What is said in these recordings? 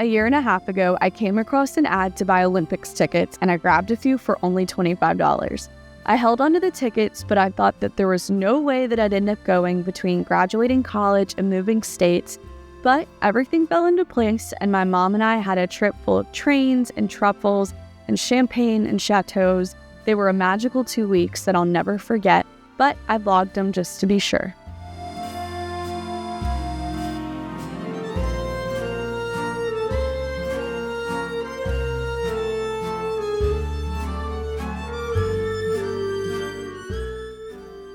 A year and a half ago, I came across an ad to buy Olympics tickets, and I grabbed a few for only $25. I held onto the tickets, but I thought that there was no way that I'd end up going between graduating college and moving states. But everything fell into place, and my mom and I had a trip full of trains and truffles and champagne and chateaus. They were a magical 2 weeks that I'll never forget, but I vlogged them just to be sure.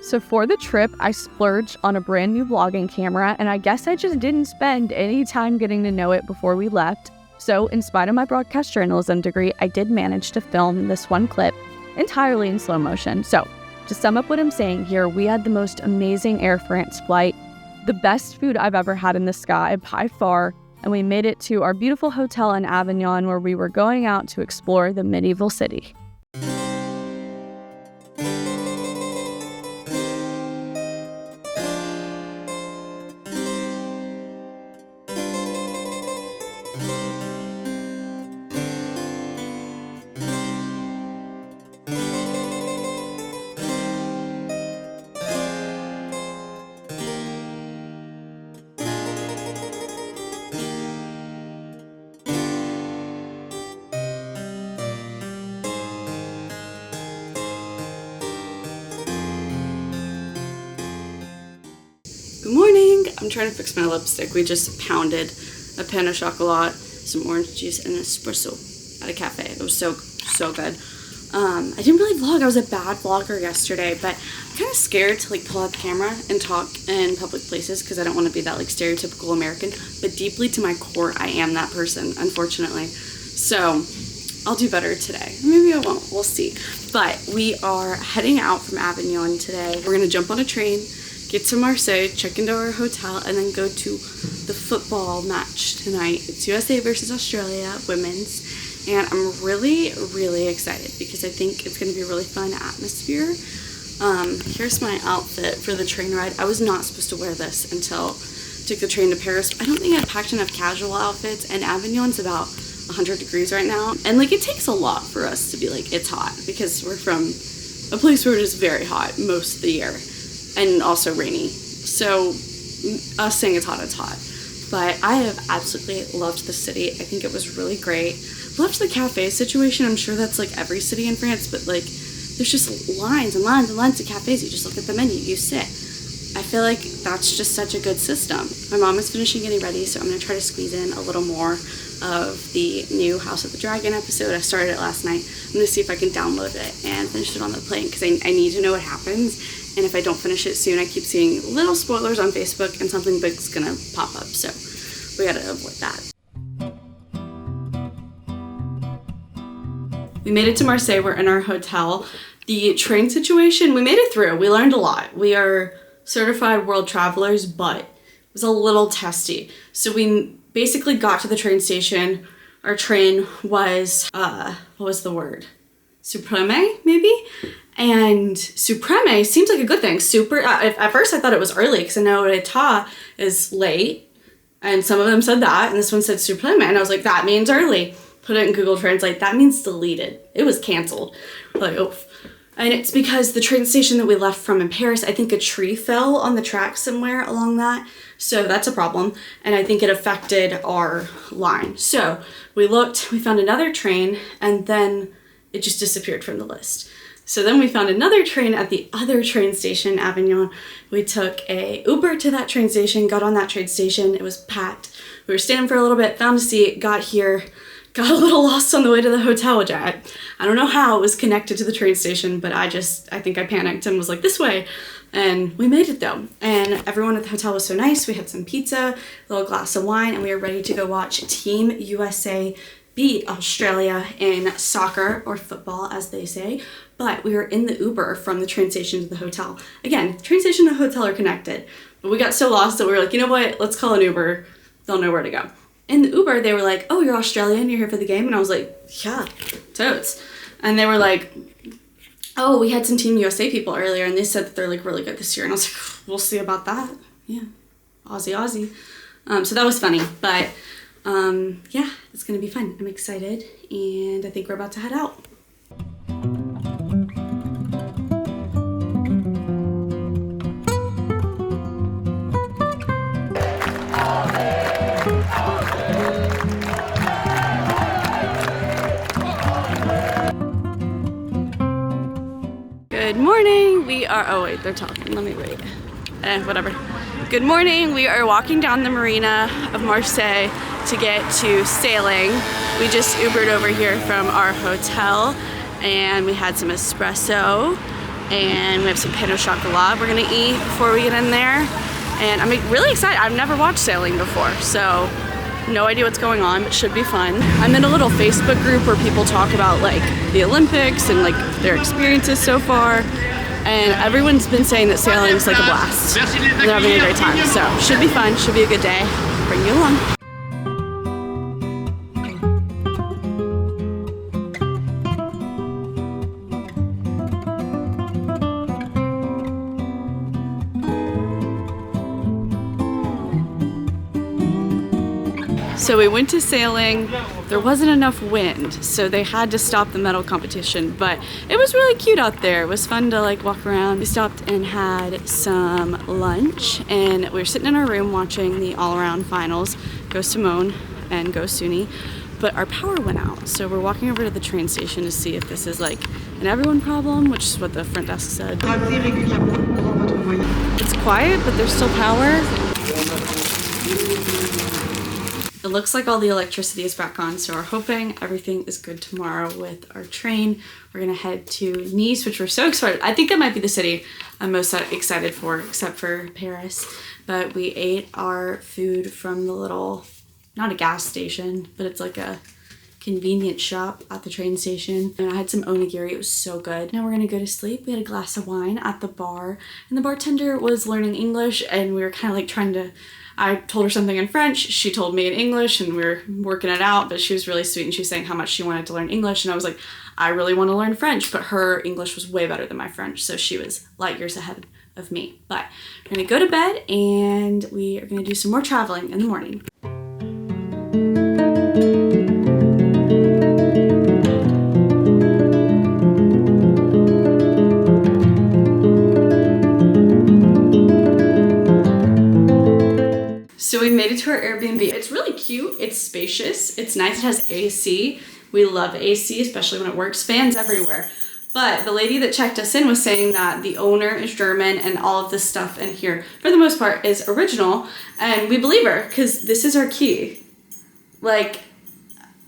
So for the trip, I splurged on a brand new vlogging camera, and I guess I just didn't spend any time getting to know it before we left. So in spite of my broadcast journalism degree, I did manage to film this one clip entirely in slow motion. So to sum up what I'm saying here, we had the most amazing Air France flight, the best food I've ever had in the sky by far, and we made it to our beautiful hotel in Avignon where we were going out to explore the medieval city. Good morning! I'm trying to fix my lipstick. We just pounded a pain au chocolat, some orange juice, and an espresso at a cafe. It was so good. I didn't really vlog. I was a bad vlogger yesterday, but I'm kind of scared to pull out the camera and talk in public places because I don't want to be that stereotypical American. But deeply to my core, I am that person, unfortunately. So I'll do better today. Maybe I won't. We'll see. But we are heading out from Avignon today. We're gonna jump on a train, get to Marseille, check into our hotel, and then go to the football match tonight. It's USA versus Australia, women's. And I'm really, really excited because I think it's going to be a really fun atmosphere. Here's my outfit for the train ride. I was not supposed to wear this until I took the train to Paris. I don't think I packed enough casual outfits, and Avignon's about 100 degrees right now. And it takes a lot for us to be it's hot because we're from a place where it is very hot most of the year. And also rainy. So us saying it's hot. But I have absolutely loved the city. I think it was really great. Loved the cafe situation. I'm sure that's every city in France, but there's just lines and lines and lines of cafes. You just look at the menu, you sit. I feel like that's just such a good system. My mom is finishing getting ready, so I'm gonna try to squeeze in a little more of the new House of the Dragon episode. I started it last night. I'm gonna see if I can download it and finish it on the plane because I need to know what happens. And if I don't finish it soon, I keep seeing little spoilers on Facebook and something big's gonna pop up. So we gotta avoid that. We made it to Marseille. We're in our hotel. The train situation, we made it through. We learned a lot. We are certified world travelers, but it was a little testy. So we basically got to the train station. Our train was, what was the word? Supreme, maybe? And Supreme seems like a good thing. At first I thought it was early because I know État is late. And some of them said that, and this one said Supreme. And I was like, that means early. Put it in Google Translate. That means deleted. It was canceled. Oof. And it's because the train station that we left from in Paris, I think a tree fell on the track somewhere along that. So that's a problem. And I think it affected our line. So we looked, we found another train, and then it just disappeared from the list. So then we found another train at the other train station, Avignon. We took a Uber to that train station, got on that train station. It was packed. We were standing for a little bit, found a seat, got here, got a little lost on the way to the hotel, which I don't know how it was connected to the train station, but I think I panicked and was like, this way. And we made it though. And everyone at the hotel was so nice. We had some pizza, a little glass of wine, and we were ready to go watch Team USA beat Australia in soccer, or football as they say. But we were in the Uber from the train station to the hotel. Again, train station and hotel are connected. But we got so lost that we were like, you know what, let's call an Uber. They'll know where to go. In the Uber, they were like, oh, you're Australian, you're here for the game? And I was like, yeah, totes. And they were like, oh, we had some Team USA people earlier, and they said that they're really good this year. And I was like, we'll see about that. Yeah, Aussie. So that was funny. But Yeah, it's gonna be fun. I'm excited, and I think we're about to head out. Good morning. We are, oh wait, they're talking. Let me wait. Whatever. Good morning. We are walking down the marina of Marseille to get to sailing. We just Ubered over here from our hotel, and we had some espresso, and we have some pain au chocolat we're gonna eat before we get in there. And I'm really excited. I've never watched sailing before, so no idea what's going on, but should be fun. I'm in a little Facebook group where people talk about like the Olympics and like their experiences so far. And everyone's been saying that sailing is like a blast. They're having a great time. So should be fun, should be a good day. Bring you along. So we went to sailing. There wasn't enough wind, so they had to stop the medal competition, but it was really cute out there. It was fun to like walk around. We stopped and had some lunch, and we were sitting in our room watching the all-around finals, go Simone and go Suni, but our power went out. So we're walking over to the train station to see if this is like an everyone problem, which is what the front desk said. It's quiet, but there's still power. It looks like all the electricity is back on, so we're hoping everything is good tomorrow with our train. We're gonna head to Nice, which we're so excited. I think that might be the city I'm most excited for, except for Paris. But we ate our food from the little, not a gas station, but it's like a convenience shop at the train station. And I had some onigiri, it was so good. Now we're gonna go to sleep. We had a glass of wine at the bar, and the bartender was learning English, and we were kind of like trying to, I told her something in French, she told me in English, and we were working it out, but she was really sweet, and she was saying how much she wanted to learn English, and I was like, I really want to learn French, but her English was way better than my French, so she was light years ahead of me. But we're gonna go to bed, and we are gonna do some more traveling in the morning. So we made it to our Airbnb. It's really cute, it's spacious, it's nice, it has AC. We love AC, especially when it works, fans everywhere. But the lady that checked us in was saying that the owner is German and all of this stuff in here, for the most part, is original. And we believe her, because this is our key. Like,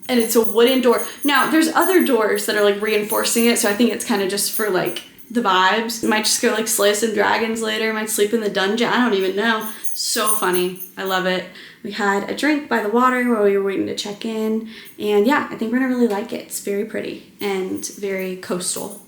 and it's a wooden door. Now, there's other doors that are like reinforcing it, so I think it's kind of just for like the vibes. Might just go like slay some dragons later, might sleep in the dungeon, I don't even know. So funny. I love it. We had a drink by the water while we were waiting to check in. And yeah, I think we're gonna really like it. It's very pretty and very coastal.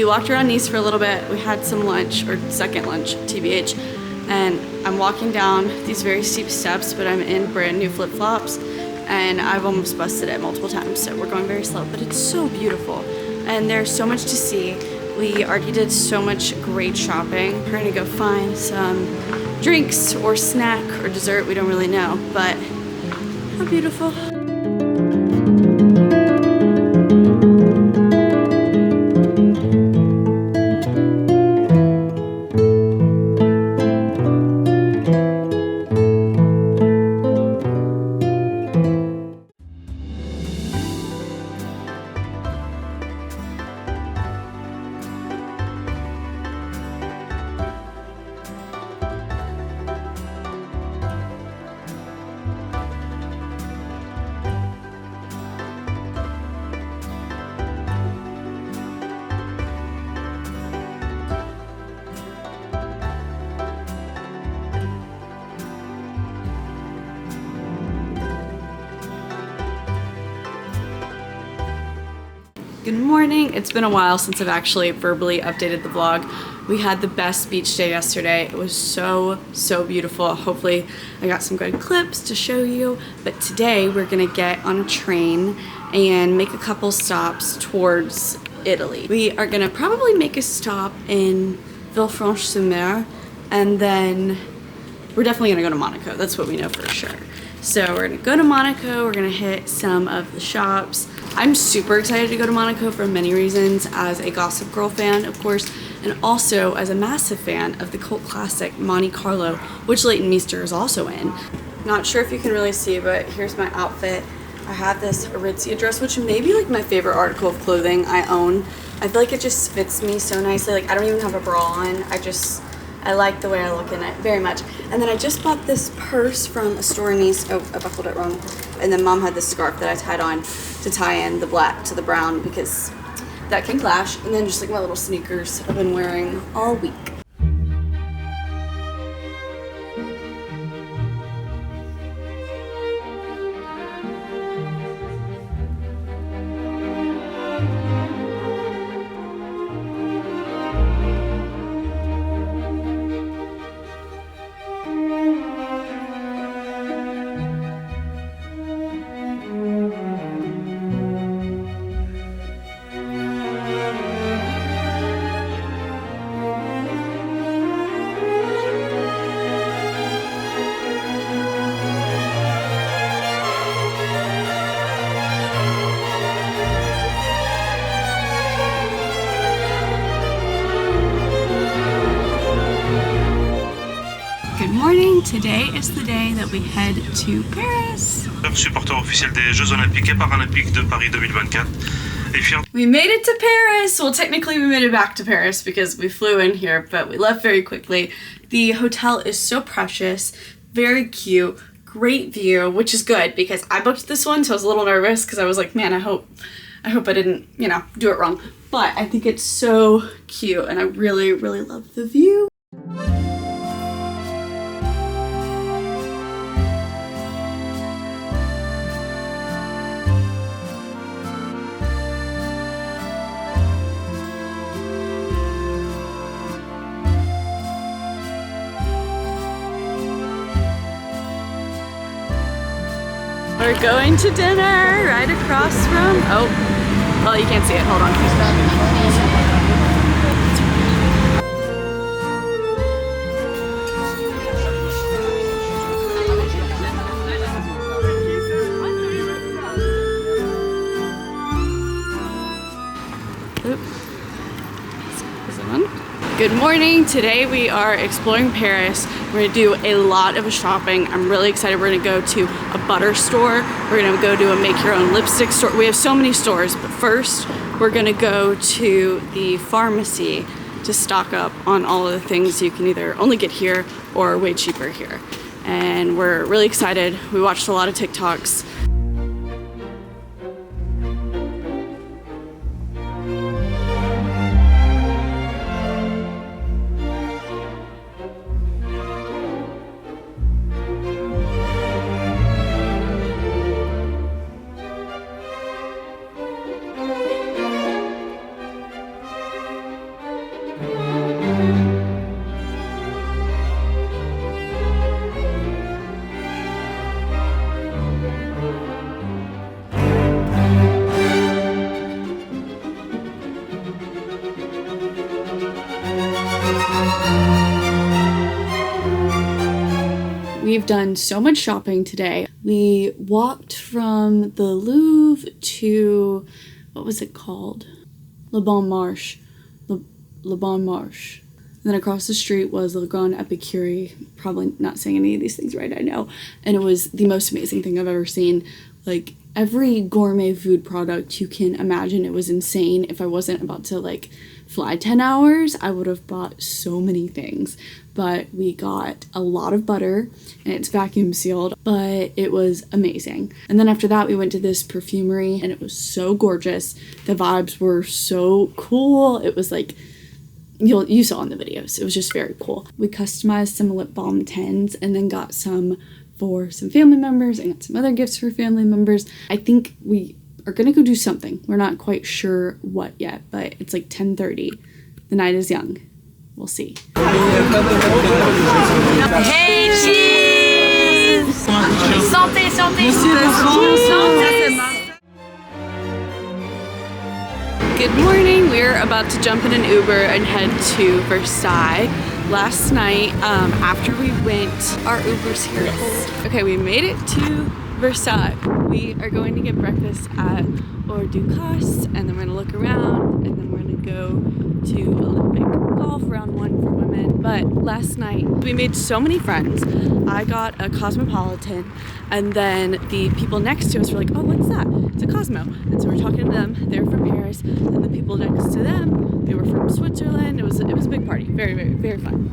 Walked around Nice for a little bit. We had some lunch, or second lunch, TBH, and I'm walking down these very steep steps, but I'm in brand new flip-flops, and I've almost busted it multiple times, so we're going very slow, but it's so beautiful, and there's so much to see. We already did so much great shopping. We're gonna go find some drinks or snack or dessert, we don't really know, but how beautiful. Good morning. It's been a while since I've actually verbally updated the vlog. We had the best beach day yesterday. It was so beautiful. Hopefully I got some good clips to show you. But today we're gonna get on a train and make a couple stops towards Italy. We are gonna probably make a stop in Villefranche-sur-Mer, and then we're definitely gonna go to Monaco. That's what we know for sure. So we're gonna go to Monaco, we're gonna hit some of the shops. I'm super excited to go to Monaco for many reasons, as a Gossip Girl fan, of course, and also as a massive fan of the cult classic Monte Carlo, which Leighton Meester is also in. Not sure if you can really see, but here's my outfit. I have this Aritzia dress, which may be like my favorite article of clothing I own. I feel like it just fits me so nicely. Like, I don't even have a bra on. I like the way I look in it very much. And then I just bought this purse from a store in Nice. Oh, I buckled it wrong. And then Mom had this scarf that I tied on to tie in the black to the brown because that can clash. And then just like my little sneakers I've been wearing all week. Good morning. Today is the day that we head to Paris. Supporter officiel des Jeux Olympiques et Paralympiques de Paris 2024. We made it to Paris. Well, technically we made it back to Paris because we flew in here, but we left very quickly. The hotel is so precious, very cute, great view, which is good because I booked this one, so I was a little nervous because I was like, man, I hope I didn't, do it wrong. But I think it's so cute and I really love the view. We're going to dinner right across from, oh, well, you can't see it, hold on. Is it on? Good morning. Today we are exploring Paris. We're gonna do a lot of shopping. I'm really excited. We're gonna go to a butter store. We're gonna go to a make your own lipstick store. We have so many stores, but first we're gonna go to the pharmacy to stock up on all of the things you can either only get here or way cheaper here. And we're really excited. We watched a lot of TikToks. We've done so much shopping today. We walked from the Louvre to, what was it called? Le Bon Marche. Le Bon Marche. And then across the street was Le Grand Epicure. Probably not saying any of these things right, I know. And it was the most amazing thing I've ever seen. Like, every gourmet food product you can imagine. It was insane. If I wasn't about to like fly 10 hours, I would have bought so many things. But we got a lot of butter and it's vacuum sealed, but it was amazing. And then after that, we went to this perfumery and it was so gorgeous. The vibes were so cool. It was like, you saw in the videos, it was just very cool. We customized some lip balm tins and then got some for some family members and got some other gifts for family members. I think we are gonna go do something. We're not quite sure what yet, but it's like 10:30. The night is young. We'll see. Hey, cheese! Santé, santé, santé! Good morning. We're about to jump in an Uber and head to Versailles. Last night, after we went, our Uber's here. Okay, we made it to Versailles. We are going to get breakfast at Hors du Cas, and then we're gonna look around, and then we're gonna go to Olympic golf, round 1 for women. But last night, we made so many friends. I got a Cosmopolitan, and then the people next to us were like, oh, what's that? It's a Cosmo. And so we're talking to them. They were from Paris, and the people next to them, they were from Switzerland. It was a big party. Very, very, very fun.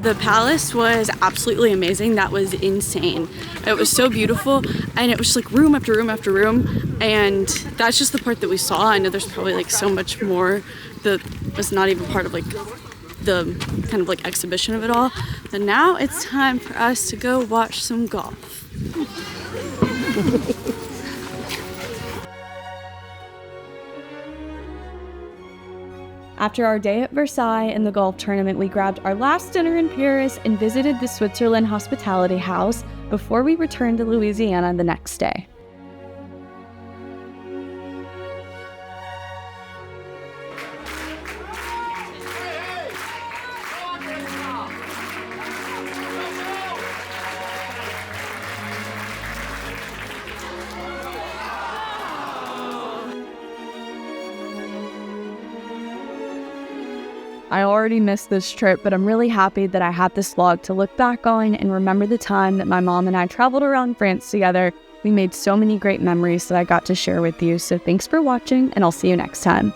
The palace was absolutely amazing. That was insane. It was so beautiful, and it was just like room after room after room, and that's just the part that we saw. I know there's probably like so much more that was not even part of like the kind of like exhibition of it all. But now it's time for us to go watch some golf. After our day at Versailles and the golf tournament, we grabbed our last dinner in Paris and visited the Switzerland Hospitality House before we returned to Louisiana the next day. I already missed this trip, but I'm really happy that I had this vlog to look back on and remember the time that my mom and I traveled around France together. We made so many great memories that I got to share with you, so thanks for watching, and I'll see you next time.